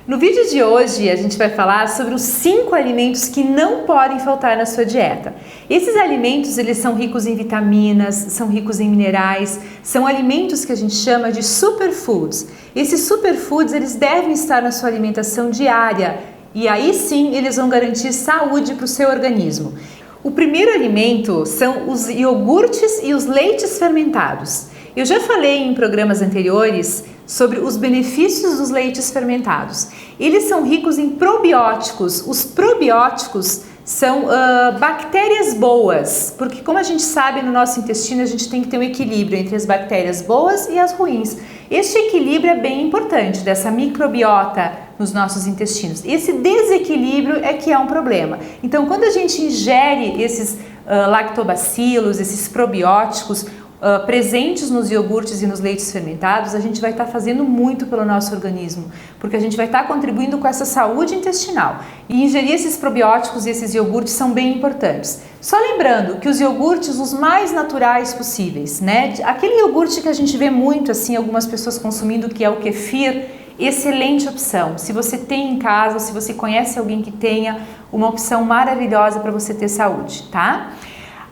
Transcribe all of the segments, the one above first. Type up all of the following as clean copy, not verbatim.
No vídeo de hoje a gente vai falar sobre os 5 alimentos que não podem faltar na sua dieta. Esses alimentos eles são ricos em vitaminas, são ricos em minerais, são alimentos que a gente chama de superfoods. Esses superfoods eles devem estar na sua alimentação diária e aí sim eles vão garantir saúde para o seu organismo. O primeiro alimento são os iogurtes e os leites fermentados. Eu já falei em programas anteriores sobre os benefícios dos leites fermentados. Eles são ricos em probióticos. Os probióticos são bactérias boas, porque como a gente sabe no nosso intestino a gente tem que ter um equilíbrio entre as bactérias boas e as ruins. Este equilíbrio é bem importante, dessa microbiota nos nossos intestinos. Esse desequilíbrio é que é um problema. Então quando a gente ingere esses lactobacilos, esses probióticos, presentes nos iogurtes e nos leites fermentados, a gente vai estar fazendo muito pelo nosso organismo, porque a gente vai estar contribuindo com essa saúde intestinal. E ingerir esses probióticos e esses iogurtes são bem importantes. Só lembrando que os iogurtes os mais naturais possíveis, né? Aquele iogurte que a gente vê muito assim algumas pessoas consumindo, que é o kefir, excelente opção. Se você tem em casa, se você conhece alguém que tenha, uma opção maravilhosa para você ter saúde, tá?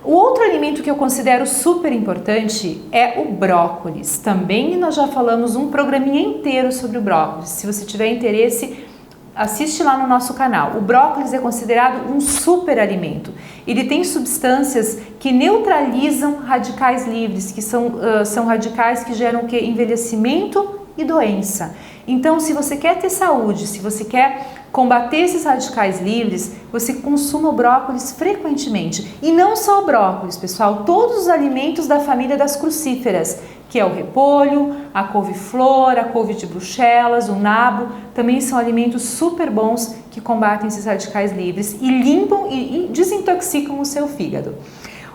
O outro alimento que eu considero super importante é o brócolis. Também nós já falamos um programinha inteiro sobre o brócolis. Se você tiver interesse, assiste lá no nosso canal. O brócolis é considerado um super alimento. Ele tem substâncias que neutralizam radicais livres, que são radicais que geram o quê? Envelhecimento e doença. Então, se você quer ter saúde, se você quer combater esses radicais livres, você consuma o brócolis frequentemente. E não só o brócolis, pessoal, todos os alimentos da família das crucíferas, que é o repolho, a couve-flor, a couve de Bruxelas, o nabo, também são alimentos super bons que combatem esses radicais livres e limpam e desintoxicam o seu fígado.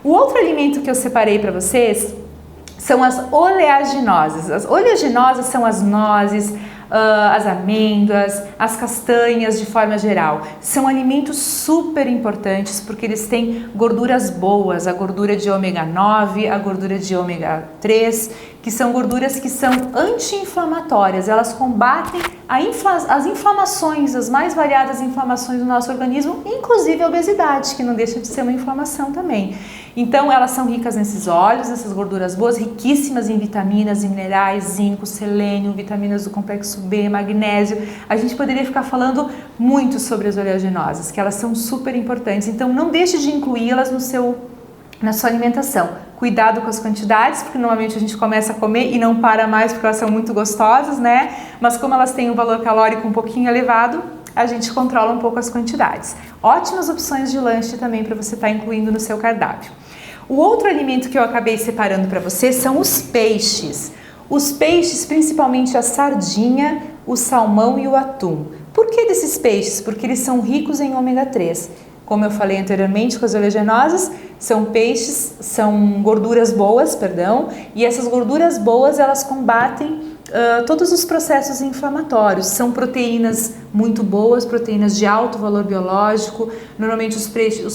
O outro alimento que eu separei para vocês são as oleaginosas. As oleaginosas são as nozes, as amêndoas, as castanhas de forma geral. São alimentos super importantes porque eles têm gorduras boas, a gordura de ômega 9, a gordura de ômega 3, que são gorduras que são anti-inflamatórias. Elas combatem as inflamações, as mais variadas inflamações do nosso organismo, inclusive a obesidade, que não deixa de ser uma inflamação também. Então elas são ricas nesses óleos, nessas gorduras boas, riquíssimas em vitaminas e minerais, zinco, selênio, vitaminas do complexo B, magnésio. A gente poderia ficar falando muito sobre as oleaginosas, que elas são super importantes. Então não deixe de incluí-las na sua alimentação. Cuidado com as quantidades, porque normalmente a gente começa a comer e não para mais porque elas são muito gostosas, né? Mas como elas têm um valor calórico um pouquinho elevado, a gente controla um pouco as quantidades. Ótimas opções de lanche também para você estar incluindo no seu cardápio. O outro alimento que eu acabei separando para você são os peixes. Os peixes, principalmente a sardinha, o salmão e o atum. Por que desses peixes? Porque eles são ricos em ômega 3. Como eu falei anteriormente com as oleaginosas, são gorduras boas, e essas gorduras boas elas combatem todos os processos inflamatórios. São proteínas muito boas, proteínas de alto valor biológico. Normalmente os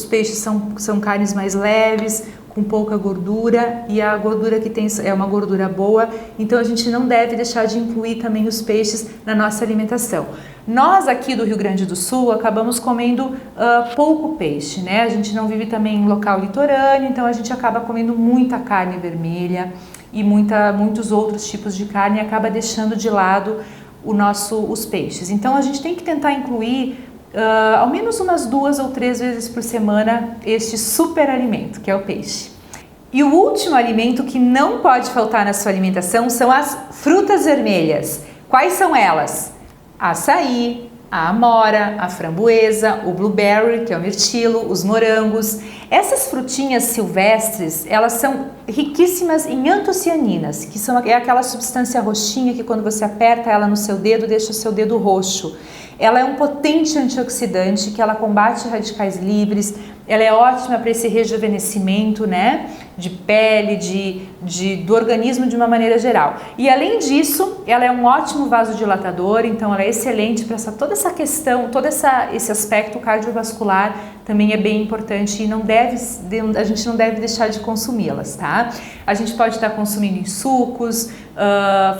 peixes são carnes mais leves, com pouca gordura, e a gordura que tem é uma gordura boa, então a gente não deve deixar de incluir também os peixes na nossa alimentação. Nós aqui do Rio Grande do Sul acabamos comendo pouco peixe, né? A gente não vive também em local litorâneo, então a gente acaba comendo muita carne vermelha e muitos outros tipos de carne e acaba deixando de lado os peixes. Então a gente tem que tentar incluir ao menos umas 2 ou 3 vezes por semana este super alimento, que é o peixe. E o último alimento que não pode faltar na sua alimentação são as frutas vermelhas. Quais são elas? Açaí, a amora, a framboesa, o blueberry, que é o mirtilo, os morangos. Essas frutinhas silvestres, elas são riquíssimas em antocianinas, que é aquela substância roxinha que quando você aperta ela no seu dedo, deixa o seu dedo roxo. Ela é um potente antioxidante que ela combate radicais livres, ela é ótima para esse rejuvenescimento, né, de pele, do organismo de uma maneira geral. E além disso, ela é um ótimo vasodilatador, então ela é excelente para toda essa questão, esse aspecto cardiovascular também é bem importante e a gente não deve deixar de consumi-las, tá? A gente pode estar consumindo em sucos,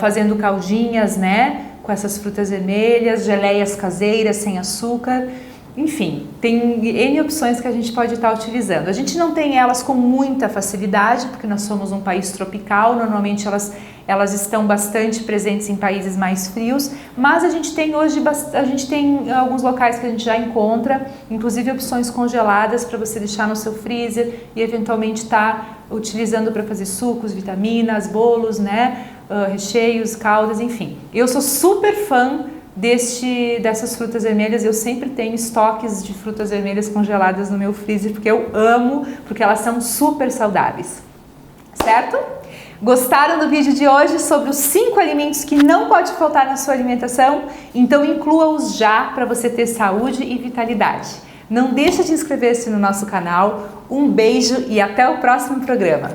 fazendo caldinhas, né? com essas frutas vermelhas, geleias caseiras sem açúcar. Enfim, tem N opções que a gente pode estar utilizando. A gente não tem elas com muita facilidade, porque nós somos um país tropical, normalmente elas estão bastante presentes em países mais frios, mas a gente tem alguns locais que a gente já encontra, inclusive opções congeladas para você deixar no seu freezer e eventualmente estar utilizando para fazer sucos, vitaminas, bolos, né, recheios, caldas, enfim. Eu sou super fã dessas frutas vermelhas, eu sempre tenho estoques de frutas vermelhas congeladas no meu freezer, porque eu amo, porque elas são super saudáveis, certo? Gostaram do vídeo de hoje sobre os 5 alimentos que não pode faltar na sua alimentação? Então inclua-os já para você ter saúde e vitalidade. Não deixa de inscrever-se no nosso canal, um beijo e até o próximo programa!